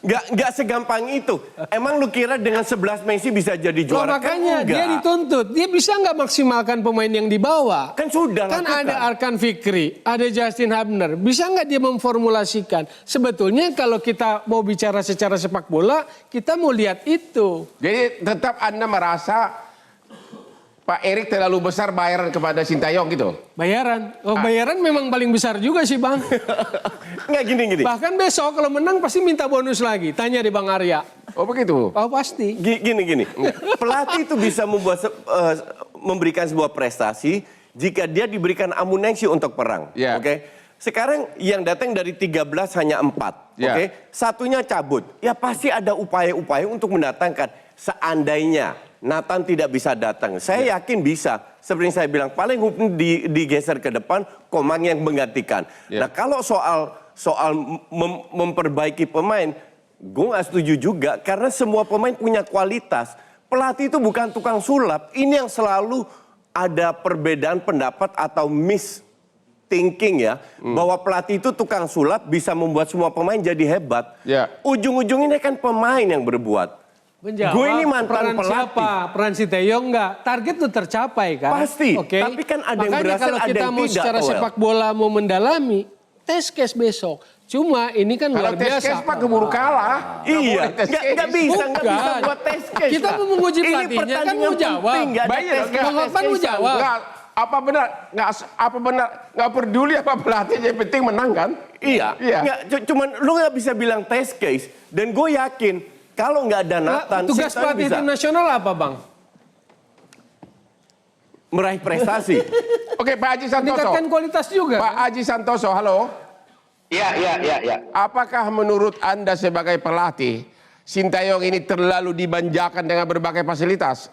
Enggak segampang itu. Emang lu kira dengan 11 Messi bisa jadi Loh, juara? makanya Kan dia enggak. dituntut. Dia bisa nggak maksimalkan pemain yang dibawa? Kan sudah Kan lakukan. ada Arkan Fikri, ada Justin Hubner. Bisa nggak dia memformulasikan? Sebetulnya kalau kita mau bicara secara sepak bola, kita mau lihat itu. Jadi tetap Anda merasa Pak Erik terlalu besar bayaran kepada Sinteyong gitu? Bayaran. Oh, bayaran memang paling besar juga sih, Bang. Enggak gini. Bahkan besok kalau menang pasti minta bonus lagi. Tanya di Bang Arya. Oh begitu? Oh, pasti. Gini. Pelatih itu bisa memberikan sebuah prestasi jika dia diberikan amunisi untuk perang. Ya. Oke. Sekarang yang datang dari 13 hanya 4. Ya. Oke. Satunya cabut. Ya pasti ada upaya-upaya untuk mendatangkan. Seandainya Nathan tidak bisa datang. Saya yakin bisa. Seperti yang saya bilang, paling mungkin digeser ke depan, Komang yang menggantikan. Ya. Nah kalau soal memperbaiki pemain, gue nggak setuju juga. Karena semua pemain punya kualitas. Pelatih itu bukan tukang sulap. Ini yang selalu ada perbedaan pendapat atau thinking ya. Bahwa pelatih itu tukang sulap bisa membuat semua pemain jadi hebat. Ya. Ujung-ujungnya kan pemain yang berbuat. Menjawab Gue ini mantan peran pelatih. siapa? Peran Sinteyong enggak? Target tuh tercapai kan? Pasti. Oke. Tapi kan ada yang Makanya berhasil, kalau ada kita yang mau tidak, secara Toel. sepak bola mau mendalami, tes case besok. Cuma ini kan Kalau luar tes biasa. case Pak keburu kalah. Iya, Nggak boleh tes nggak case. bisa Bukan. buat tes case. Kita lah. mau menguji Ini pelatihnya, kan pertandingan mau jawab. penting, nggak ada Bayar, tes nggak. case. Bang Hotman mau jawab. Nggak, apa benar nggak peduli apa pelatihnya, yang penting menang kan? Iya. Iya. Nggak, cuman lu nggak bisa bilang test case. Dan gue yakin kalau nggak ada Nathan, Tugas Sinteyong pelatih bisa tim nasional apa, Bang? meraih prestasi. Oke, Pak Haji Santoso. Meningkatkan kualitas juga. Pak Haji Santoso, halo. Iya. Apakah menurut Anda sebagai pelatih, Sinteyong ini terlalu dimanjakan dengan berbagai fasilitas?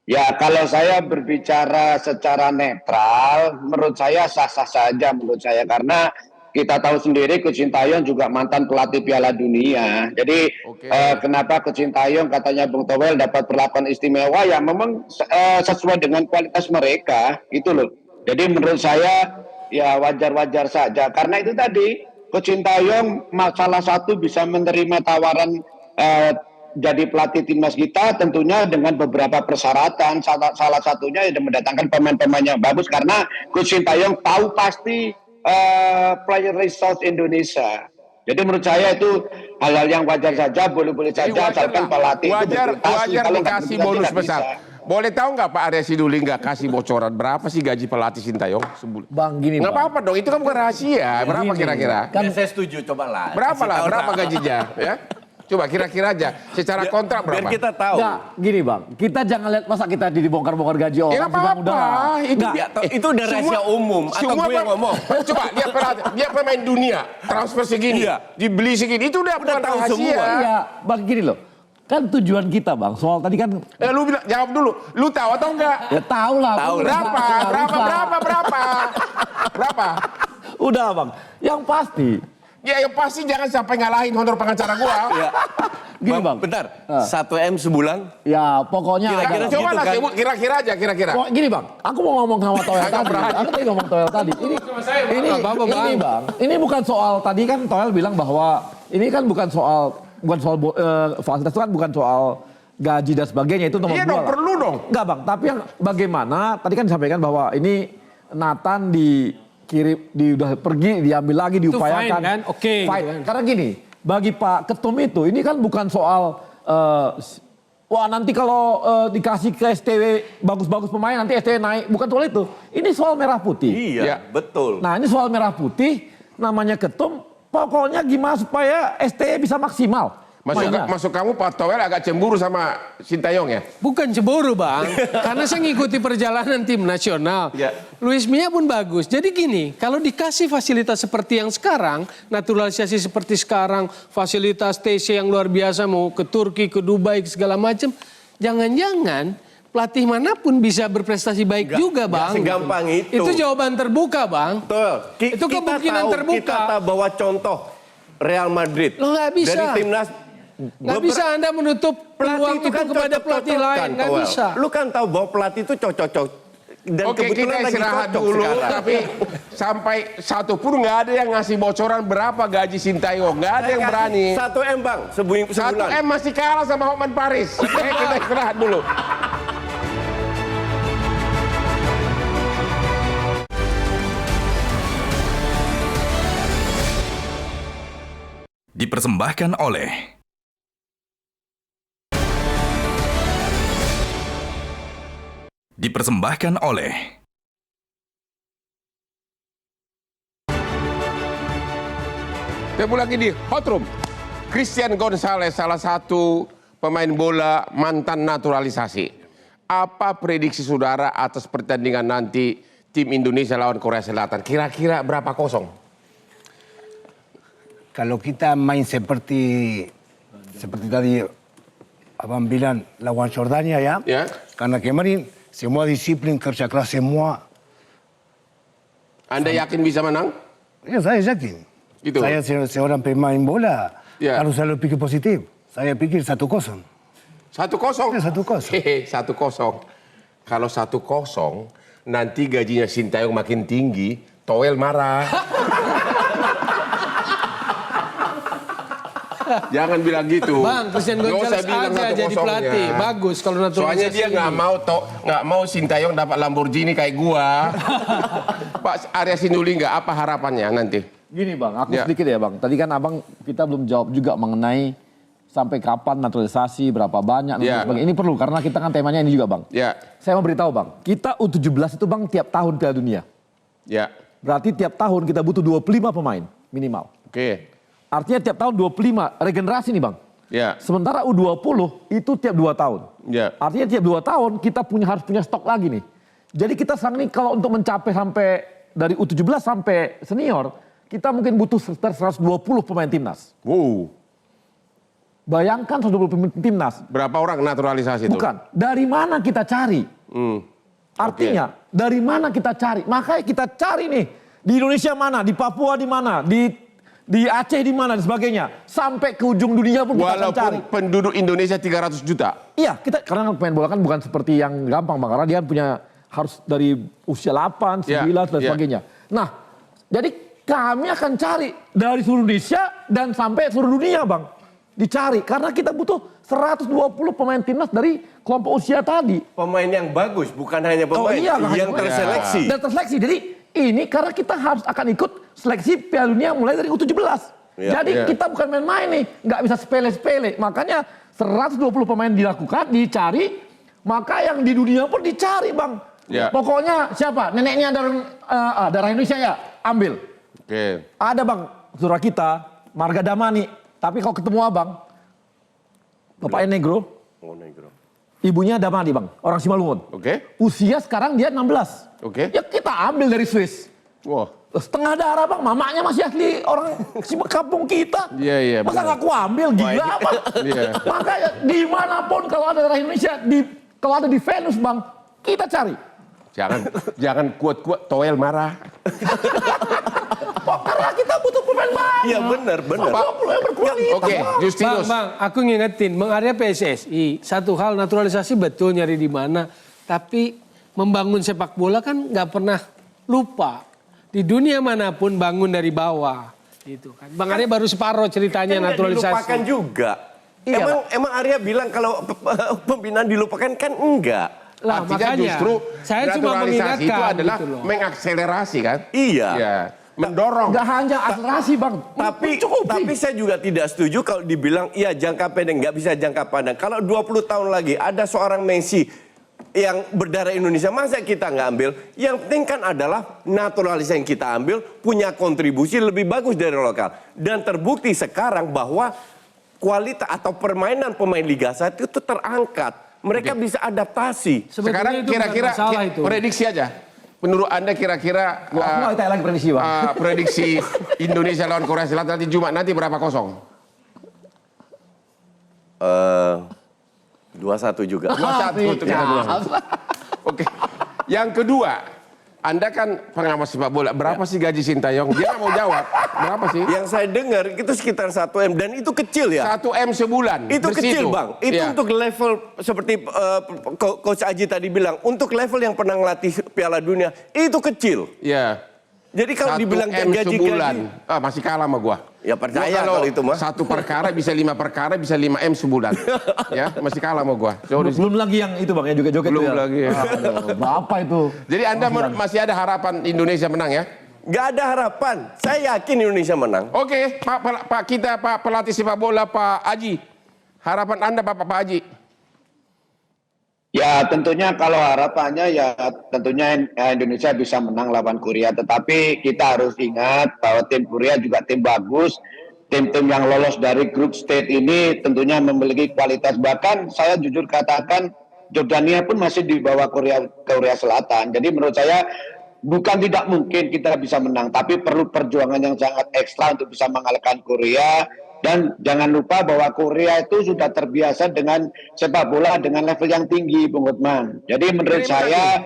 Ya, kalau saya berbicara secara netral, menurut saya sah-sah saja menurut saya. Karena kita tahu sendiri Coach Sinteyong juga mantan pelatih Piala Dunia. Jadi Oke. kenapa Coach Sinteyong katanya Bung Toel dapat perlakuan istimewa, ya memang sesuai dengan kualitas mereka, gitu loh. Jadi menurut saya ya wajar-wajar saja. Karena itu tadi Coach Sinteyong salah satu bisa menerima tawaran jadi pelatih timnas kita tentunya dengan beberapa persyaratan. Salah satunya ya mendatangkan pemain-pemain yang bagus karena Coach Sinteyong tahu pasti player resource Indonesia. Jadi menurut saya itu hal-hal yang wajar saja, boleh-boleh Jadi saja asalkan pelatih itu wajar berprestasi. Kalau nggak dikasih berprestasi bonus nggak besar. bisa. Boleh tahu nggak Pak Arya Siduli nggak kasih bocoran berapa sih gaji pelatih Sinteyong sebulan? Bang, gini Nggak Bang. apa-apa dong, itu kan bukan rahasia. Berapa Gini. kira-kira? Kan Ya, saya setuju, coba lah. Berapa Kasih lah? tahu Berapa gajinya? Ya? Coba kira-kira aja. Secara kontrak Biar berapa? kita tahu. Nggak, gini Bang, kita jangan lihat masa kita dibongkar-bongkar gaji orang. Ya nggak apa-apa. Itu, Ya, itu udah rahasia umum. Atau gue yang ngomong. Coba dia pemain dunia, transfer segini, Iya. dibeli segini, itu udah bukan tahu rahasia. semua. Iya, Bang gini loh. Kan tujuan kita Bang, soal tadi kan Lu bilang, jawab dulu. Lu tahu atau enggak? ya tahu lah. Tahu. Berapa? Udah Bang, yang pasti. Ya yang pasti jangan sampai ngalahin honor pengacara gua. Ya. Gini Bang. Bentar, 1M sebulan. Ya pokoknya Kira-kira ada- Coba lah, kan? sebut kira-kira aja, kira-kira. Kok gini Bang, aku mau ngomong sama Toel Agak tadi. berani. Aku tadi ngomong Toel tadi. Ini Apa-apa, Bang. Bang. Ini bukan soal tadi kan Toel bilang bahwa ini kan bukan soal bukan soal fasilitas itu kan bukan soal gaji dan sebagainya, itu nomor Iya dua dong, lah. perlu dong. Enggak Bang, tapi yang bagaimana tadi kan disampaikan bahwa ini Nathan udah pergi, diambil lagi, diupayakan. fine kan? Oke, Fine. gitu kan. Karena gini, bagi Pak Ketum itu ini kan bukan soal wah nanti kalau dikasih ke STW bagus-bagus pemain nanti STW naik, bukan soal itu. Ini soal merah putih. Iya, betul. Nah ini soal merah putih, namanya Ketum, pokoknya gimana supaya STW bisa maksimal. mainnya. Masuk kamu Pak Toel agak cemburu sama Sintayong ya? Bukan cemburu Bang, karena saya ngikuti perjalanan tim nasional. Ya. Luis Mia pun bagus. Jadi gini, kalau dikasih fasilitas seperti yang sekarang, naturalisasi seperti sekarang, fasilitas TC yang luar biasa, mau ke Turki, ke Dubai, ke segala macam, jangan-jangan pelatih manapun bisa berprestasi baik juga Bang. Nggak segampang itu. Itu jawaban terbuka Bang. Betul. Itu kemungkinan terbuka. Kita tahu bahwa contoh Real Madrid. Lo nggak bisa. Dari timnas. Nggak bisa Anda menutup peluang itu kepada pelatih lain. Nggak bisa. Lu kan tahu bahwa pelatih itu cocok-cocok. Dan Oke, kita kebetulan lagi istirahat cocok dulu, sekarang. tapi sampai satu pun nggak ada yang ngasih bocoran berapa gaji Sintayong, nggak ada yang berani. 1 M Bang, sebulan. 1 M masih kalah sama Hotman Paris. Oke, kita istirahat dulu. Dipersembahkan oleh Ketemu lagi di Hot Room. Christian Gonzalez, salah satu pemain bola mantan naturalisasi. Apa prediksi saudara atas pertandingan nanti tim Indonesia lawan Korea Selatan? Kira-kira berapa kosong? Kalau kita main seperti tadi Abang bilang lawan Jordania ya. Ya. Karena kemarin semua disiplin kerja keras semua. Anda yakin bisa menang? Ya saya yakin. Gitu. Saya seorang pemain bola. Ya. Harus selalu pikir positif. Saya pikir 1-0. 1-0. Ya, 1-0. Hehe, 1-0. Kalau 1-0 nanti gajinya Sintayong makin tinggi, Toel marah. Jangan bilang gitu. Bang, Christian Nggak usah Gonzalez bilang aja jadi 1-0-nya. pelatih. Bagus kalau naturalisasi. Soalnya dia nggak mau Sintayong dapat Lamborghini kayak gua. Pak Arya Sinduli nggak, apa harapannya nanti? Gini Bang, aku Ya. sedikit ya Bang. Tadi kan Abang kita belum jawab juga mengenai sampai kapan naturalisasi, berapa banyak, dan Ya. sebagainya. Ini perlu karena kita kan temanya ini juga Bang. Ya, Saya mau beritahu Bang, kita U17 itu Bang tiap tahun Piala Dunia. ya, Berarti tiap tahun kita butuh 25 pemain minimal. oke, Artinya tiap tahun 25, regenerasi nih Bang. ya, Sementara U20 itu tiap 2 tahun. ya. Artinya tiap 2 tahun kita harus punya stok lagi nih. Jadi kita sekarang nih kalau untuk mencapai sampai dari U17 sampai senior, kita mungkin butuh sekitar 120 pemain timnas. Wow, Bayangkan 120 pemain timnas. berapa orang naturalisasi itu? Bukan, dari mana kita cari? Artinya, dari mana kita cari? Makanya kita cari nih, di Indonesia mana, di Papua di mana, di Aceh di mana, dan sebagainya. Sampai ke ujung dunia pun kita akan cari. Walaupun penduduk Indonesia 300 juta. Iya, kita karena pemain bola kan bukan seperti yang gampang Bang, karena dia punya harus dari usia 8, 9 dan Ya. sebagainya. Nah, jadi kami akan cari dari seluruh Indonesia dan sampai seluruh dunia Bang. Dicari karena kita butuh 120 pemain timnas dari kelompok usia tadi. Pemain yang bagus, bukan hanya pemain nggak yang hanya- terseleksi. Dan terseleksi. Jadi ini karena kita harus akan ikut seleksi Piala Dunia mulai dari U17. Ya, Jadi ya. kita bukan main-main nih, nggak bisa sepele-sepele. Makanya 120 pemain dilakukan, dicari, maka yang di dunia pun dicari Bang. Ya. Pokoknya siapa? Neneknya darah Indonesia ya, ambil. Oke. Ada Bang, saudara kita, Marga Damani. Tapi kalau ketemu Abang, bapaknya negro, Oh, negro. ibunya Damani Bang, orang Simalungun. Oke. Usia sekarang dia 16. Oke. Ya kita ambil dari Swiss. Wah. Setengah darah Bang, mamanya masih asli orang kampung kita. Iya, iya, Masa benar. nggak aku ambil, gila apa? Iya. Makanya dimanapun kalau ada darah Indonesia, kalau ada di Venus Bang, kita cari. Jangan kuat-kuat, Toel marah. Karena kita butuh pemain banyak. Iya benar. 120 yang berkualitas. Oke, Bang. Justinus. Bang, aku ngingetin, Bang Arya PSSI, satu hal naturalisasi betul nyari di mana, tapi membangun sepak bola kan nggak pernah lupa. Di dunia manapun bangun dari bawah. Gitu kan. Bang Arya baru separuh ceritanya Kan nggak naturalisasi. dilupakan juga. Iya, emang Arya bilang kalau pembinaan dilupakan kan enggak. Lah, Artinya makanya, justru saya cuma naturalisasi mengingatkan itu adalah gitu loh. mengakselerasi kan? Iya. Ya, mendorong. Nggak hanya akselerasi bang. Tapi saya juga tidak setuju kalau dibilang iya jangka pendek, nggak bisa jangka panjang. Kalau 20 tahun lagi ada seorang Messi yang berdarah Indonesia, masa kita nggak ambil? Yang penting kan adalah naturalisasi yang kita ambil punya kontribusi lebih bagus dari lokal. Dan terbukti sekarang bahwa kualitas atau permainan pemain Liga 1 itu terangkat. Mereka bisa adaptasi. Sebetulnya Sekarang itu bukan kira-kira masalah itu. prediksi aja. Menurut Anda kira-kira Gua nggak ditanya lagi prediksi bang. prediksi Indonesia lawan Korea Selatan nanti Jumat nanti berapa kosong? 2-1 juga. 2-1 untuk kita bilang. Oke. Yang kedua, Anda kan pengamat sepak bola. Berapa sih gaji Sintayong? Dia nggak mau jawab. Berapa sih? Yang saya dengar itu sekitar 1 M dan itu kecil ya. 1 M sebulan. Itu bersih kecil itu. bang. Itu Iya. untuk level seperti Coach Aji tadi bilang. Untuk level yang pernah ngelatih Piala Dunia itu kecil. Iya. Jadi kalau 1 dibilang M sebulan. gaji-gaji, Masih kalah sama gua. ya Gua percaya kalau itu mah. 1 perkara bisa 5 perkara bisa 5 M sebulan. Ya, masih kalah sama gua. Jauh di situ. Belum lagi yang itu bang, yang joget-joget Belum itu ya. lagi. Aduh, berapa itu? Jadi Anda masih ada harapan Indonesia menang ya? Nggak ada harapan. Saya yakin Indonesia menang. Oke, Pak pelatih sepak bola Pak Aji. Harapan Anda Pak Aji. Ya tentunya kalau harapannya ya tentunya Indonesia bisa menang lawan Korea. Tetapi kita harus ingat bahwa tim Korea juga tim bagus. Tim-tim yang lolos dari grup stage ini tentunya memiliki kualitas. Bahkan saya jujur katakan Jordania pun masih di bawah Korea Selatan. Jadi menurut saya bukan tidak mungkin kita bisa menang. Tapi perlu perjuangan yang sangat ekstra untuk bisa mengalahkan Korea. Dan jangan lupa bahwa Korea itu sudah terbiasa dengan sepak bola dengan level yang tinggi, Bung Hotman. Jadi menurut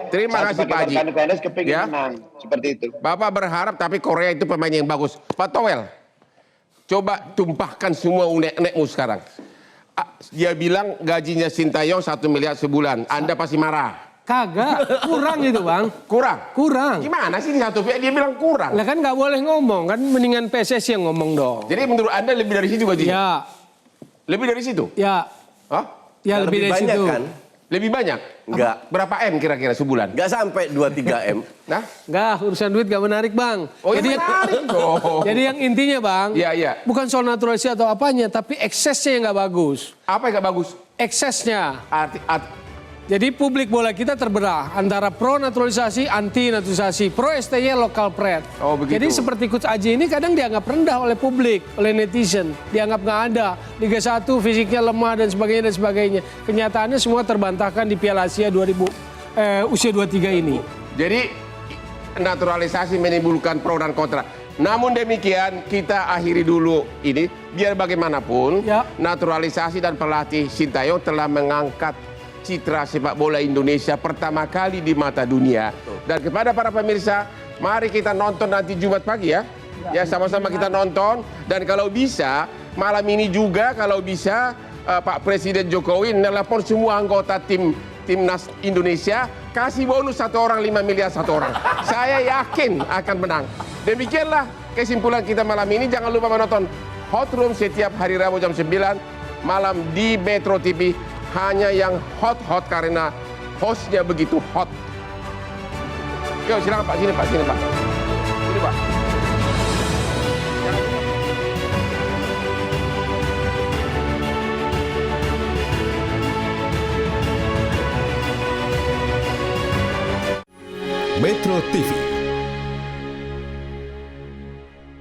Terima kasih Pak Haji. PNS kepingin Ya. menang seperti itu. Bapak berharap tapi Korea itu pemain yang bagus. Pak Towel, coba tumpahkan semua unek-unekmu sekarang. Dia bilang gajinya Sintayong 1 miliar sebulan. Anda pasti marah. Kagak, kurang itu bang. Kurang. Gimana sih di satu pihak dia bilang kurang? Lah kan nggak boleh ngomong, kan mendingan PSSI yang ngomong dong. Jadi menurut Anda lebih dari situ gajinya? Ya, Lebih dari situ? ya, Hah? ya lebih dari banyak situ. kan? Lebih banyak? Enggak. Berapa M kira-kira sebulan? Nggak sampai 2-3 M. Nah? Enggak, urusan duit gak menarik bang. Oh ya menarik dong. Jadi yang intinya bang, Iya, iya. bukan soal naturalisasi atau apanya, tapi eksesnya yang nggak bagus. Apa yang gak bagus? Eksesnya. Jadi Jadi publik bola kita terbelah antara pro naturalisasi, anti naturalisasi, pro STY, lokal pred. Oh, begitu. Jadi seperti Coach Aji ini kadang dianggap rendah oleh publik, oleh netizen, dianggap nggak ada. Liga 1 fisiknya lemah dan sebagainya. Kenyataannya semua terbantahkan di Piala Asia usia 23 ini. Jadi naturalisasi menimbulkan pro dan kontra. Namun demikian kita akhiri dulu ini. Biar bagaimanapun Ya. naturalisasi dan pelatih Sintayong telah mengangkat citra sepak bola Indonesia pertama kali di mata dunia. Dan kepada para pemirsa, mari kita nonton nanti Jumat pagi ya. Ya sama-sama kita nonton. Dan kalau bisa malam ini juga kalau bisa Pak Presiden Jokowi nelpon semua anggota timnas Indonesia, kasih bonus 1 orang 5 miliar 1 orang. Saya yakin akan menang. Demikianlah kesimpulan kita malam ini. Jangan lupa menonton Hot Room setiap hari Rabu jam 9 malam di Metro TV. Hanya yang hot-hot karena hostnya begitu hot. Yuk silakan Pak, sini Pak. Sini Pak. Metro TV